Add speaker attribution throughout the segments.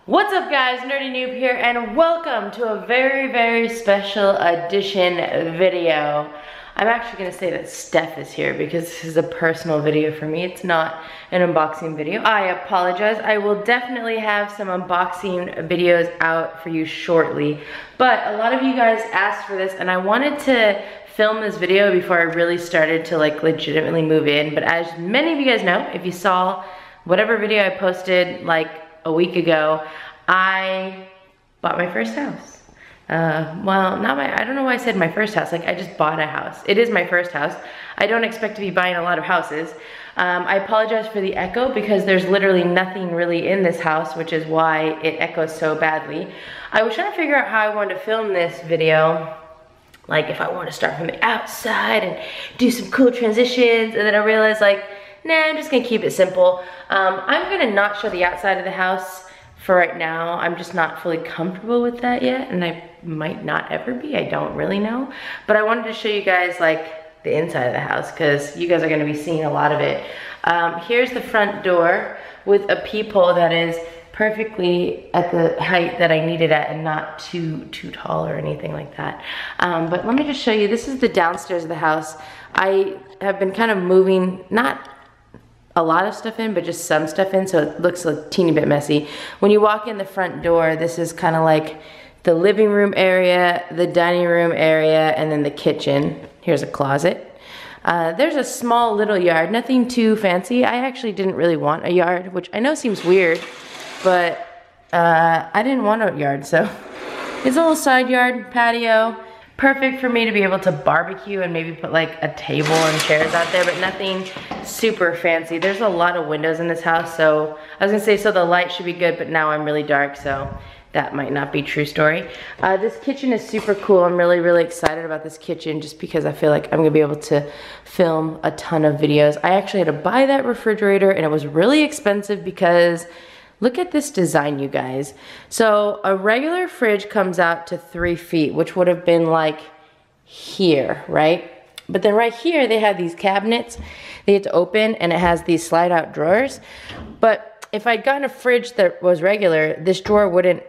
Speaker 1: What's up guys, Nerdy Noob here, and welcome to a very special edition video. I'm actually gonna say that Steph is here because this is a personal video for me. It's not an unboxing video. I apologize. I will definitely have some unboxing videos out for you shortly, but a lot of you guys asked for this and I wanted to film this video before I really started to like legitimately move in. But as many of you guys know, if you saw whatever video I posted like a week ago, I bought my first house. Well, I don't know why I said my first house. Like, I just bought a house. It is my first house. I don't expect to be buying a lot of houses. I apologize for the echo because there's literally nothing really in this house, which is why it echoes so badly. I was trying to figure out how I wanted to film this video. Like, if I want to start from the outside and do some cool transitions, and then I realized like, nah, I'm just gonna keep it simple. I'm gonna not show the outside of the house for right now. I'm just not fully comfortable with that yet, and I might not ever be, I don't really know. But I wanted to show you guys like the inside of the house because you guys are gonna be seeing a lot of it. Here's the front door with a peephole that is perfectly at the height that I need it at and not too tall or anything like that. But let me just show you, this is the downstairs of the house. I have been kind of moving, not a lot of stuff in, but just some stuff in, so it looks a teeny bit messy. When you walk in the front door, this is kind of like the living room area, the dining room area, and then the kitchen. Here's a closet. There's a small little yard, nothing too fancy. I actually didn't really want a yard, which I know seems weird, but I didn't want a yard, so it's a little side yard, patio. Perfect for me to be able to barbecue and maybe put like a table and chairs out there, but nothing super fancy. There's a lot of windows in this house, so I was gonna say, so the light should be good, but now I'm really dark, so that might not be true story. This kitchen is super cool. I'm really excited about this kitchen just because I feel like I'm gonna be able to film a ton of videos. I actually had to buy that refrigerator and it was really expensive because look at this design, you guys. So a regular fridge comes out to 3 feet, which would have been like here, right? But then right here, they have these cabinets they had to open, and it has these slide out drawers. But if I'd gotten a fridge that was regular, this drawer wouldn't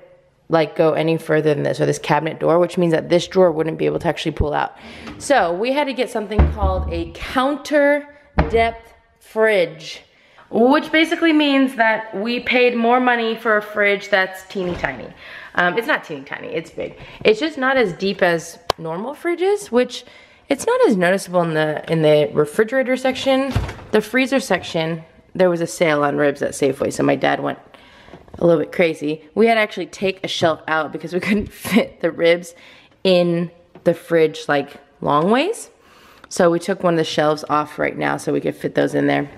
Speaker 1: like go any further than this, or this cabinet door, which means that this drawer wouldn't be able to actually pull out. So we had to get something called a counter depth fridge, which basically means that we paid more money for a fridge that's teeny tiny. It's not teeny tiny, it's big. It's just not as deep as normal fridges, which it's not as noticeable in the refrigerator section. The freezer section, there was a sale on ribs at Safeway, so my dad went a little bit crazy. We had to actually take a shelf out because we couldn't fit the ribs in the fridge like long ways. So we took one of the shelves off right now so we could fit those in there.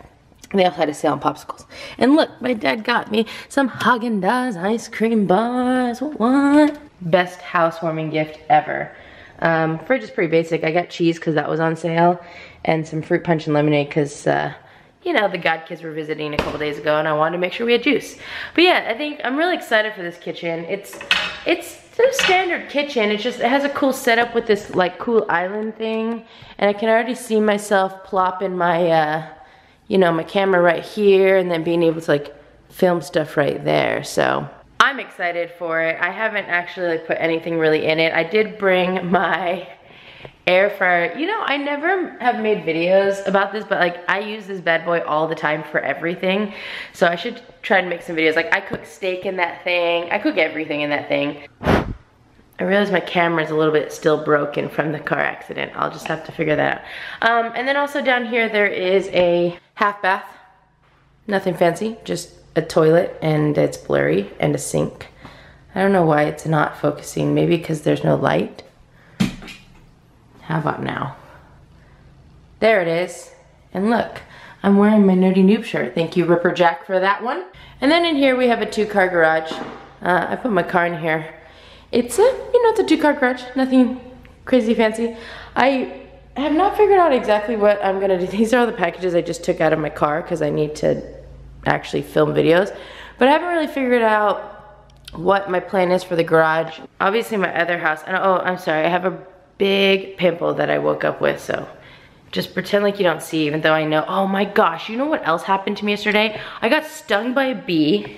Speaker 1: They also had a sale on popsicles. And look, my dad got me some Haagen-Dazs ice cream bars. What? Best housewarming gift ever. Fridge is pretty basic. I got cheese because that was on sale, and some fruit punch and lemonade because, you know, the God kids were visiting a couple days ago and I wanted to make sure we had juice. But yeah, I think I'm really excited for this kitchen. It's a standard kitchen. It has a cool setup with this like cool island thing, and I can already see myself plopping my, you know, my camera right here and then being able to like film stuff right there. So I'm excited for it. I haven't actually like put anything really in it. I did bring my air fryer. You know, I never have made videos about this, but like I use this bad boy all the time for everything. So I should try to make some videos. Like I cook steak in that thing. I cook everything in that thing. I realize my camera's a little bit still broken from the car accident. I'll just have to figure that out. And then also down here there is a half bath. Nothing fancy, just a toilet, and it's blurry, and a sink. I don't know why it's not focusing. Maybe because there's no light. How about now? There it is. And look, I'm wearing my Nerdy Noob shirt. Thank you, Ripper Jack, for that one. And then in here we have a 2-car garage. I put my car in here. It's a, you know, it's a 2-car garage, nothing crazy fancy. I have not figured out exactly what I'm gonna do. These are all the packages I just took out of my car because I need to actually film videos. But I haven't really figured out what my plan is for the garage. Obviously my other house, and oh, I'm sorry, I have a big pimple that I woke up with, so just pretend like you don't see, even though I know. Oh my gosh, you know what else happened to me yesterday? I got stung by a bee.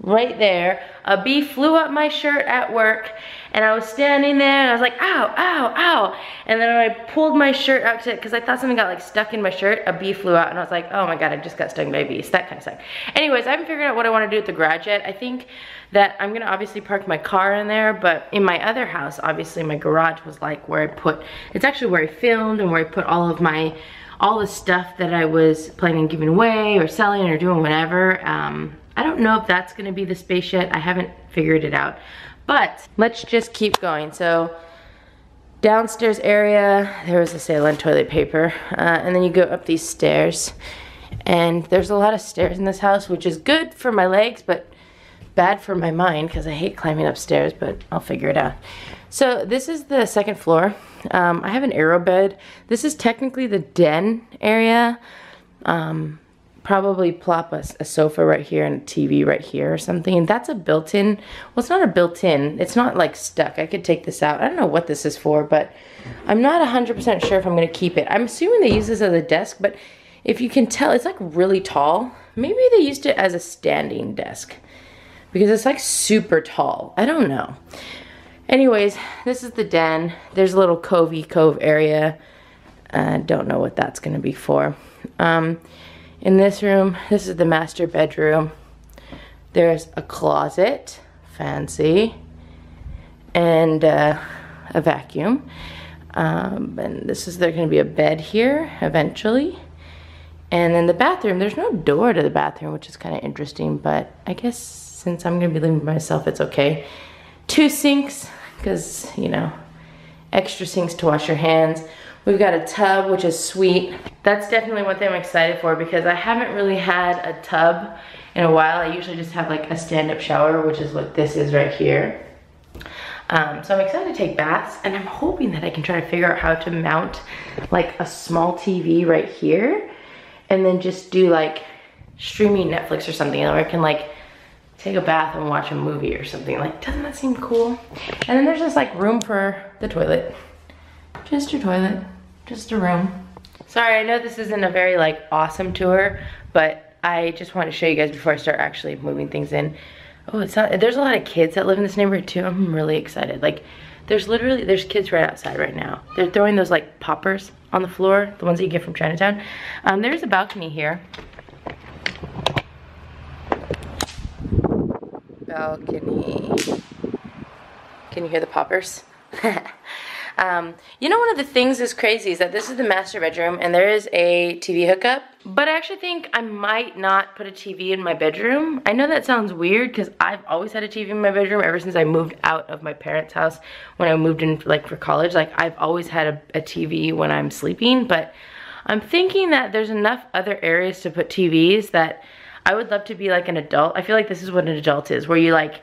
Speaker 1: right there. A bee flew up my shirt at work, and I was standing there and I was like, ow, ow, ow. And then when I pulled my shirt out to, because I thought something got like stuck in my shirt, a bee flew out and I was like, oh my God, I just got stung by a bee. So that kind of sucked. Anyways, I haven't figured out what I want to do with the garage yet. I think that I'm gonna obviously park my car in there, but in my other house, obviously my garage was like where I put, it's actually where I filmed and where I put all the stuff that I was planning on giving away or selling or doing whatever. I don't know if that's gonna be the space yet. I haven't figured it out. But let's just keep going. So downstairs area, there was a sale on toilet paper. And then you go up these stairs. And there's a lot of stairs in this house, which is good for my legs, but bad for my mind because I hate climbing upstairs, but I'll figure it out. So this is the second floor. I have an aero bed. This is technically the den area. Probably plop a sofa right here and a TV right here or something. And that's a built-in, well, it's not a built-in, it's not like stuck. I could take this out. I don't know what this is for, but I'm not 100% sure if I'm gonna keep it. I'm assuming they use this as a desk, but if you can tell, it's like really tall. Maybe they used it as a standing desk because it's like super tall. I don't know. Anyways, this is the den. There's a little cove area. I don't know what that's gonna be for. In this room, this is the master bedroom. There's a closet, fancy, and a vacuum. And this is, there's gonna be a bed here eventually. And then the bathroom, there's no door to the bathroom, which is kind of interesting, but I guess since I'm gonna be living by myself, it's okay. 2 sinks, because, you know, extra sinks to wash your hands. We've got a tub, which is sweet. That's definitely one thing I'm excited for because I haven't really had a tub in a while. I usually just have like a stand-up shower, which is what this is right here. So I'm excited to take baths, and I'm hoping that I can try to figure out how to mount like a small TV right here and then just do like streaming Netflix or something, where I can like take a bath and watch a movie or something. Like, doesn't that seem cool? And then there's just like room for the toilet. Just your toilet, just a room. Sorry, I know this isn't a very like awesome tour, but I just want to show you guys before I start actually moving things in. Oh, it's not, there's a lot of kids that live in this neighborhood too. I'm really excited. Like, there's kids right outside right now. They're throwing those like poppers on the floor, the ones that you get from Chinatown. There's a balcony here. Balcony. Can you hear the poppers? You know, one of the things that's crazy is that this is the master bedroom and there is a TV hookup, but I actually think I might not put a TV in my bedroom. I know that sounds weird because I've always had a TV in my bedroom ever since I moved out of my parents' house when I moved in like for college. Like, I've always had a TV when I'm sleeping, but I'm thinking that there's enough other areas to put TVs that I would love to be like an adult. I feel like this is what an adult is, where you like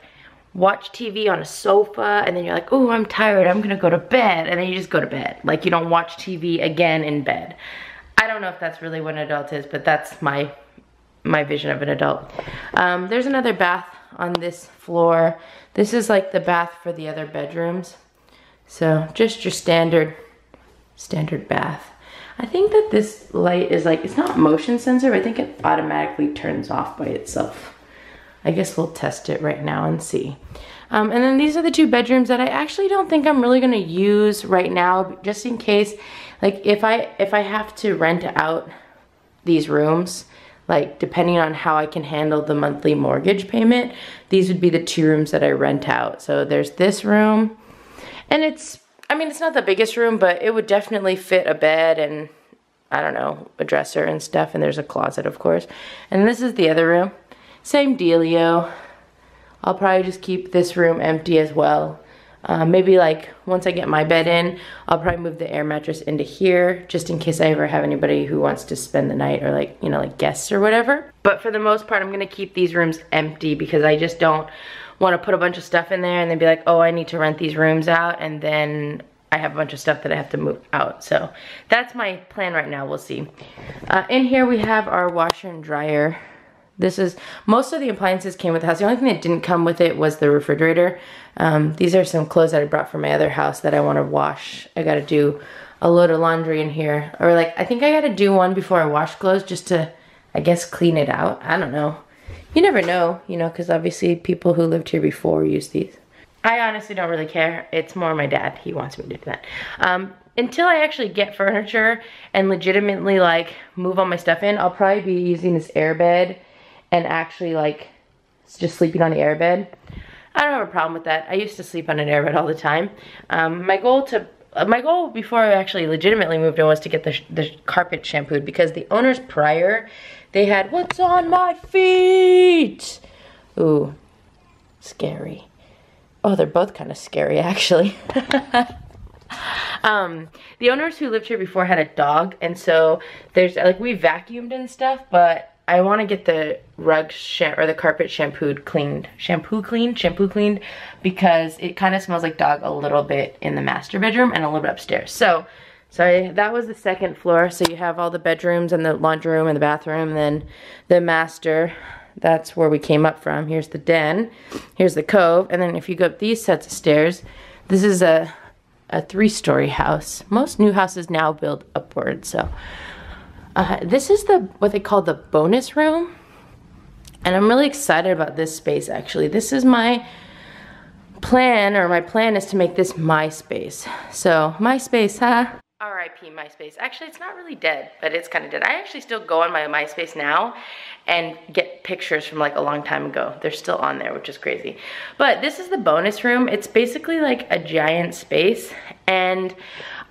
Speaker 1: watch TV on a sofa and then you're like, oh, I'm tired, I'm gonna go to bed, and then you just go to bed. Like, you don't watch TV again in bed. I don't know if that's really what an adult is, but that's my vision of an adult. There's another bath on this floor. This is like the bath for the other bedrooms. So just your standard bath. I think that this light is like, it's not motion sensor, but I think it automatically turns off by itself. I guess we'll test it right now and see. And then these are the 2 bedrooms that I actually don't think I'm really gonna use right now, just in case, like if I have to rent out these rooms, like depending on how I can handle the monthly mortgage payment, these would be the 2 rooms that I rent out. So there's this room, and it's, I mean, it's not the biggest room, but it would definitely fit a bed and, I don't know, a dresser and stuff, and there's a closet, of course. And this is the other room. Same dealio. I'll probably just keep this room empty as well. Maybe like once I get my bed in, I'll probably move the air mattress into here just in case I ever have anybody who wants to spend the night, or like, you know, like guests or whatever. But for the most part, I'm gonna keep these rooms empty because I just don't want to put a bunch of stuff in there and then be like, oh, I need to rent these rooms out, and then I have a bunch of stuff that I have to move out. So that's my plan right now. We'll see. In here we have our washer and dryer. This is, most of the appliances came with the house. The only thing that didn't come with it was the refrigerator. These are some clothes that I brought from my other house that I want to wash. I got to do a load of laundry in here. Or like, I think I got to do one before I wash clothes just to, I guess, clean it out. I don't know. You never know, you know, because obviously people who lived here before use these. I honestly don't really care. It's more my dad. He wants me to do that. Until I actually get furniture and legitimately like move all my stuff in, I'll probably be using this airbed and actually like just sleeping on the airbed. I don't have a problem with that. I used to sleep on an airbed all the time. My goal before I actually legitimately moved in was to get the carpet shampooed, because the owners prior, they had "What's on my feet?" Ooh, scary. Oh, they're both kind of scary actually. The owners who lived here before had a dog, and so there's like, we vacuumed and stuff, but I want to get the rug or the carpet shampoo cleaned, because it kind of smells like dog a little bit in the master bedroom and a little bit upstairs. So that was the second floor. So you have all the bedrooms and the laundry room and the bathroom, and then the master. That's where we came up from. Here's the den, here's the cove, and then if you go up these sets of stairs, this is a 3-story house. Most new houses now build upward, so. This is what they call the bonus room, and I'm really excited about this space actually. This is my plan, or my plan is to make this my space. So my space, huh? R.I.P. MySpace. Actually, it's not really dead, but it's kind of dead. I actually still go on my MySpace now and get pictures from like a long time ago. They're still on there, which is crazy. But this is the bonus room. It's basically like a giant space, and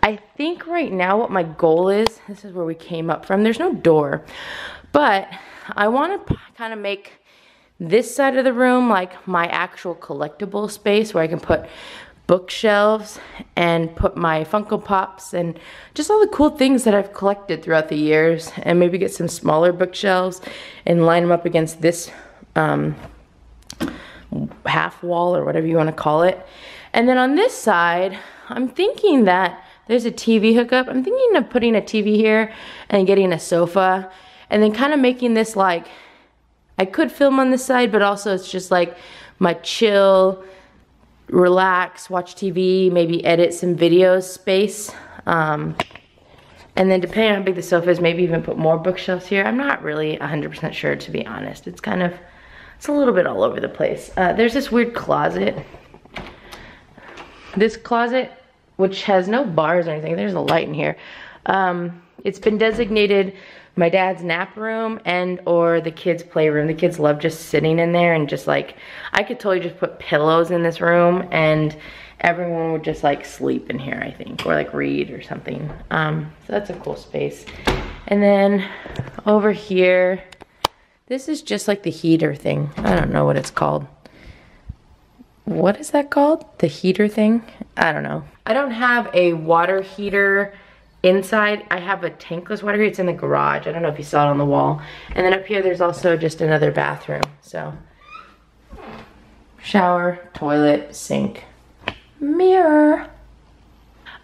Speaker 1: I think right now what my goal is, this is where we came up from. There's no door, but I want to kind of make this side of the room like my actual collectible space, where I can put bookshelves and put my Funko Pops and just all the cool things that I've collected throughout the years, and maybe get some smaller bookshelves and line them up against this half wall, or whatever you want to call it. And then on this side, I'm thinking that there's a TV hookup. I'm thinking of putting a TV here and getting a sofa, and then kind of making this like, I could film on this side, but also it's just like my chill, relax, watch TV, maybe edit some videos space. And then depending on how big the sofa is, maybe even put more bookshelves here. I'm not really 100% sure, to be honest. It's a little bit all over the place. There's this weird closet. This closet, which has no bars or anything, there's a light in here. It's been designated my dad's nap room and or the kids' playroom. The kids love just sitting in there, and just like, I could totally just put pillows in this room and everyone would just like sleep in here, I think, or like read or something. So that's a cool space. And then over here, this is just like the heater thing. I don't know what it's called. What is that called? The heater thing? I don't know. I don't have a water heater inside. I have a tankless water heater. It's in the garage. I don't know if you saw it on the wall. And then up here, there's also just another bathroom. So, shower, toilet, sink, mirror.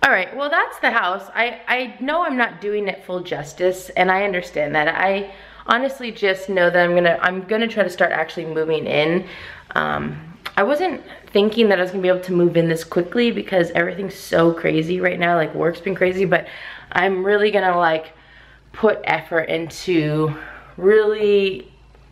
Speaker 1: All right, well, that's the house. I know I'm not doing it full justice, and I understand that. I honestly just know that I'm gonna try to start actually moving in. I wasn't thinking that I was gonna be able to move in this quickly, because everything's so crazy right now. Like, work's been crazy, but I'm really gonna like put effort into really,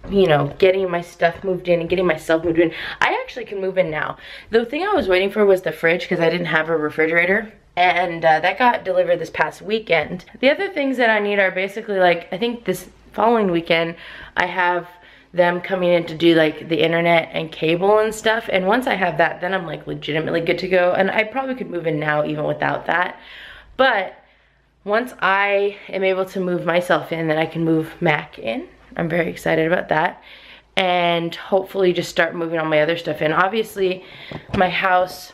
Speaker 1: you know, getting my stuff moved in and getting myself moved in. I actually can move in now. The thing I was waiting for was the fridge, because I didn't have a refrigerator, and that got delivered this past weekend. The other things that I need are basically like, I think this following weekend I have them coming in to do like the internet and cable and stuff, and once I have that, then I'm like legitimately good to go. And I probably could move in now even without that, but once I am able to move myself in, then I can move Mac in. I'm very excited about that, and hopefully just start moving all my other stuff in. Obviously my house,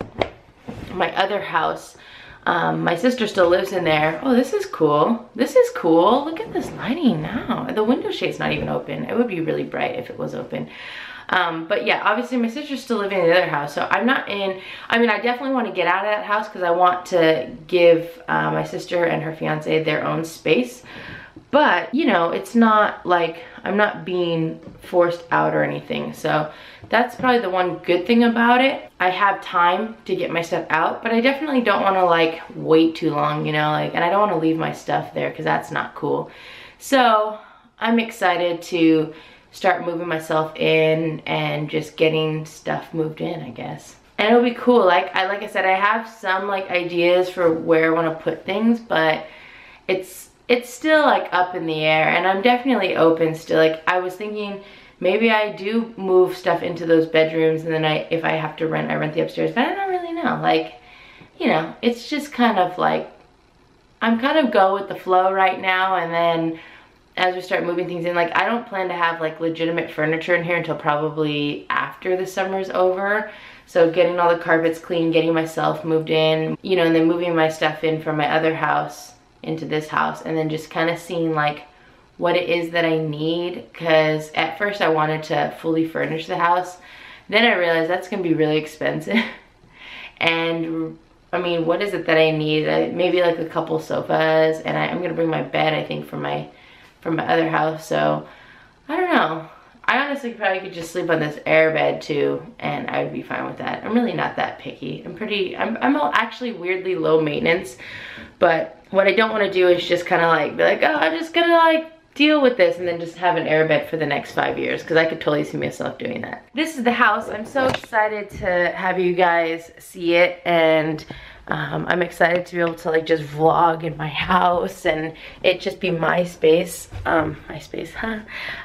Speaker 1: my other house, my sister still lives in there. Oh, this is cool. This is cool. Look at this lighting now. The window shade's not even open. It would be really bright if it was open. But yeah, obviously my sister's still living in the other house, so I'm not in, I mean, I definitely want to get out of that house because I want to give my sister and her fiance their own space. But, you know, it's not like I'm not being forced out or anything. So that's probably the one good thing about it. I have time to get my stuff out, but I definitely don't want to like wait too long, you know, like, and I don't want to leave my stuff there because that's not cool. So I'm excited to start moving myself in and just getting stuff moved in, I guess. And it'll be cool. Like I said, I have some like ideas for where I want to put things, but it's still like up in the air, and I'm definitely open still. Like I was thinking maybe I do move stuff into those bedrooms, and then if I have to rent, I rent the upstairs, but I don't really know. Like, you know, it's just kind of like, I'm kind of go with the flow right now, and then as we start moving things in, like I don't plan to have like legitimate furniture in here until probably after the summer's over. So getting all the carpets clean, getting myself moved in, you know, and then moving my stuff in from my other house into this house, and then just kind of seeing like what it is that I need. Because at first I wanted to fully furnish the house. Then I realized that's gonna be really expensive. And I mean, what is it that I need? Maybe like a couple sofas, and I'm gonna bring my bed, I think, from my other house. So I don't know. I honestly probably could just sleep on this air bed too, and I would be fine with that. I'm really not that picky. I'm actually weirdly low maintenance, but what I don't want to do is just kind of like be like, oh, I'm just gonna like deal with this and then just have an air bed for the next 5 years, because I could totally see myself doing that. This is the house. I'm so excited to have you guys see it, and I'm excited to be able to like just vlog in my house and it just be my space. My space, huh?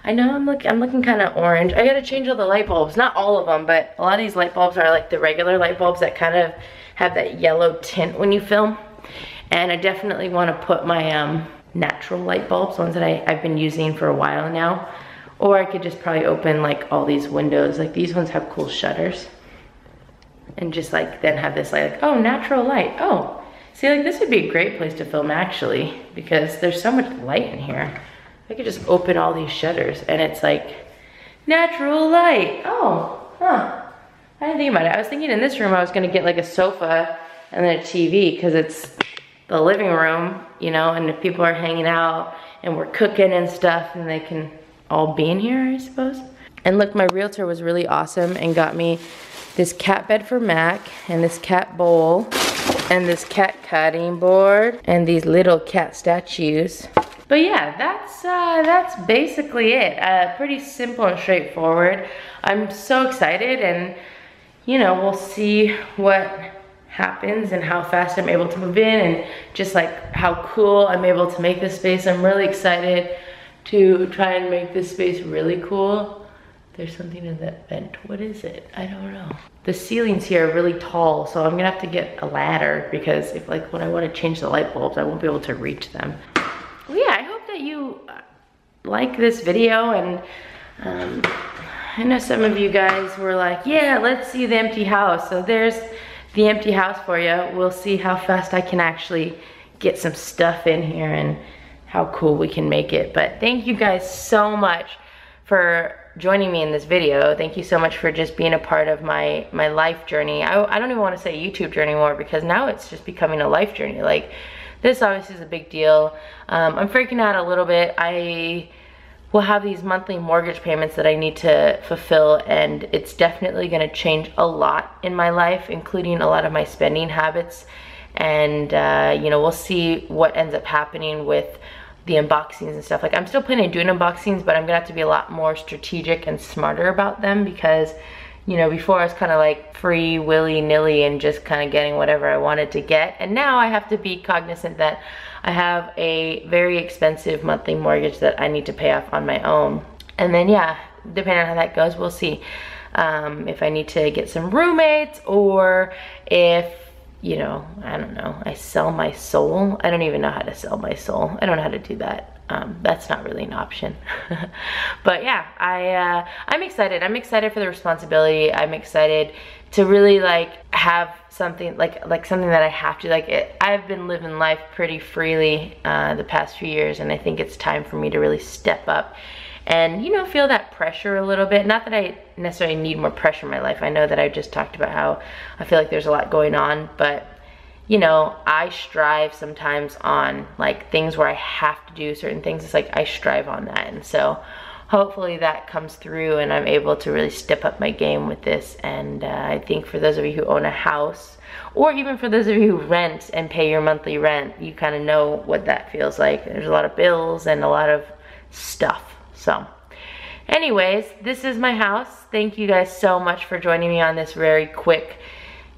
Speaker 1: I know I'm looking kind of orange. I gotta change all the light bulbs. Not all of them, but a lot of these light bulbs are like the regular light bulbs that kind of have that yellow tint when you film. And I definitely want to put my natural light bulbs, ones that I've been using for a while now. Or I could just probably open like all these windows. Like these ones have cool shutters. And just like then have this like, oh, natural light. Oh, see, like this would be a great place to film actually, because there's so much light in here. I could just open all these shutters and it's like natural light. Oh, huh. I didn't think about it. I was thinking in this room I was gonna get like a sofa and then a TV, because it's the living room, you know, and if people are hanging out and we're cooking and stuff, and they can all be in here, I suppose. And look, my realtor was really awesome and got me this cat bed for Mac, and this cat bowl, and this cat cutting board, and these little cat statues. But yeah, that's basically it. Pretty simple and straightforward. I'm so excited, and you know, we'll see what happens and how fast I'm able to move in, and just like how cool I'm able to make this space. I'm really excited to try and make this space really cool. There's something in that vent. What is it? I don't know. The ceilings here are really tall, so I'm gonna have to get a ladder, because if like when I want to change the light bulbs, I won't be able to reach them. Well, yeah, I hope that you like this video, and I know some of you guys were like, yeah, let's see the empty house. So there's the empty house for you. We'll see how fast I can actually get some stuff in here and how cool we can make it. But thank you guys so much for joining me in this video. Thank you so much for just being a part of my life journey. I don't even want to say YouTube journey anymore, because now it's just becoming a life journey. Like, this obviously is a big deal. I'm freaking out a little bit. I will have these monthly mortgage payments that I need to fulfill, and it's definitely going to change a lot in my life, including a lot of my spending habits. And you know, we'll see what ends up happening with the unboxings and stuff. Like, I'm still planning on doing unboxings, but I'm gonna have to be a lot more strategic and smarter about them, because you know, before I was kind of like free willy-nilly and just kind of getting whatever I wanted to get, and now I have to be cognizant that I have a very expensive monthly mortgage that I need to pay off on my own. And then yeah, depending on how that goes, we'll see if I need to get some roommates, or if, you know, I don't know, I sell my soul. I don't even know how to sell my soul. I don't know how to do that. That's not really an option. But yeah, I'm excited. I'm excited for the responsibility. I'm excited to really like have something like something that I have to like. I've been living life pretty freely the past few years, and I think it's time for me to really step up and, you know, feel that pressure a little bit. Not that I necessarily need more pressure in my life. I know that I just talked about how I feel like there's a lot going on, but you know, I strive sometimes on like things where I have to do certain things. It's like I strive on that, and so hopefully that comes through and I'm able to really step up my game with this. And I think for those of you who own a house, or even for those of you who rent and pay your monthly rent, you kind of know what that feels like. There's a lot of bills and a lot of stuff. So anyways, this is my house. Thank you guys so much for joining me on this very quick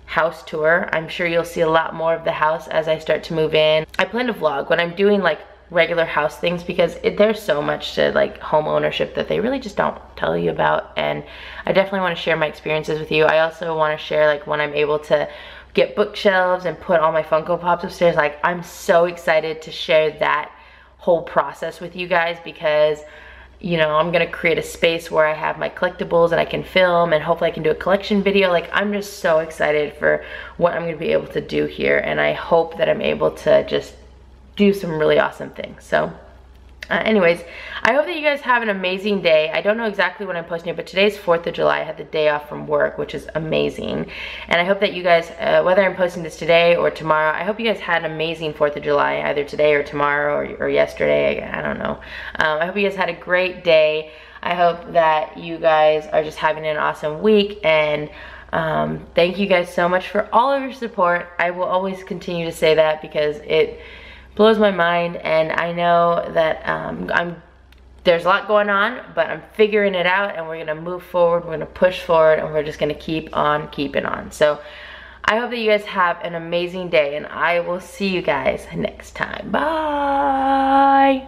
Speaker 1: house tour. I'm sure you'll see a lot more of the house as I start to move in. I plan to vlog when I'm doing like regular house things, because there's so much to like home ownership that they really just don't tell you about, and I definitely want to share my experiences with you. I also want to share like when I'm able to get bookshelves and put all my Funko Pops upstairs. Like, I'm so excited to share that whole process with you guys, because you know, I'm gonna create a space where I have my collectibles and I can film, and hopefully I can do a collection video. Like, I'm just so excited for what I'm gonna be able to do here, and I hope that I'm able to just do some really awesome things. So anyways, I hope that you guys have an amazing day. I don't know exactly when I'm posting it, but today's 4th of July. I had the day off from work, which is amazing. And I hope that you guys, whether I'm posting this today or tomorrow, I hope you guys had an amazing 4th of July, either today or tomorrow or yesterday. I don't know. I hope you guys had a great day. I hope that you guys are just having an awesome week, and thank you guys so much for all of your support. I will always continue to say that because it blows my mind, and I know that there's a lot going on, but I'm figuring it out, and we're gonna move forward, we're gonna push forward, and we're just gonna keep on keeping on. So I hope that you guys have an amazing day, and I will see you guys next time. Bye.